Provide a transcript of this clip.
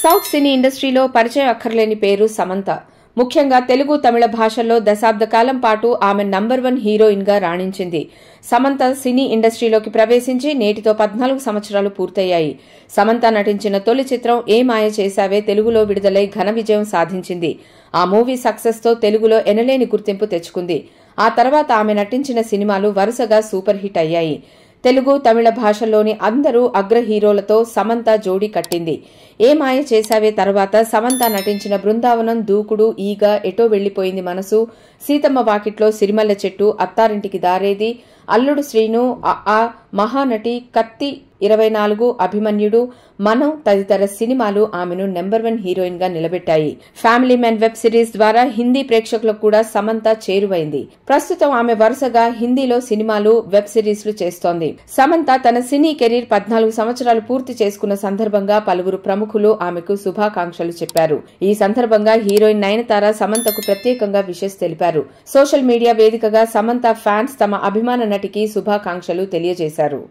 South సినీ ఇండస్ట్రీలో పరిచయం అక్కర్లేని పేరు సమంత. ముఖ్యంగా తెలుగు, తమిళ భాషల్లో దశాబ్ద కాలం పాటు ఆమె నంబర్ 1 హీరోయిన్ గా రాణించింది. సమంత సినీ ఇండస్ట్రీలోకి ప్రవేశించి నేటితో 14 సంవత్సరాలు పూర్తయ్యాయి. సమంత నటించిన తొలి చిత్రం ఏ మాయ చేశావే తెలుగులో విడుదలై ఘన విజయం సాధించింది. ఆ మూవీ సక్సెస్ తో తెలుగులో ఎనలేని గుర్తింపు తెచ్చుకుంది. ఆ తర్వాత ఆమె నటించిన సినిమాలు వరుసగా సూపర్ హిట్ అయ్యాయి. తెలుగు, తమిళ భాషల్లోని అందరూ అగ్ర హీరోలతో సమంత జోడీ కట్టింది. ఏ మాయ చేశావే తర్వాత సమంత నటించిన బృందావనం, దూకుడు, ఈగ, ఎటో వెళ్లిపోయింది మనసు, సీతమ్మ వాకిట్లో సిరిమల్ల చెట్టు, అత్తారింటికి దారేది, అల్లుడు శ్రీను, మహానటి, కత్తి 24, అభిమన్యుడు, మనం తదితర సినిమాలు ఆమెను నంబర్ 1 హీరోయిన్ గా నిలబెట్టాయి. ఫ్యామిలీ మెన్ వెబ్ సిరీస్ ద్వారా హిందీ ప్రేక్షకులకు కూడా సమంత చేరువైంది. ప్రస్తుతం ఆమె వరుసగా హిందీలో సినిమాలు, వెబ్ సిరీస్లు చేస్తోంది. సమంత తన సినీ కెరీర్ 14 సంవత్సరాలు పూర్తి చేసుకున్న సందర్భంగా పలువురు ప్రముఖులు ఆమెకు శుభాకాంక్షలు చెప్పారు. ఈ సందర్భంగా హీరోయిన్ నయనతార సమంతకు ప్రత్యేకంగా విషెస్ తెలిపారు. సోషల్ మీడియా వేదికగా సమంత ఫ్యాన్స్ తమ అభిమాన నటికి శుభాకాంక్షలు తెలియజేశారు.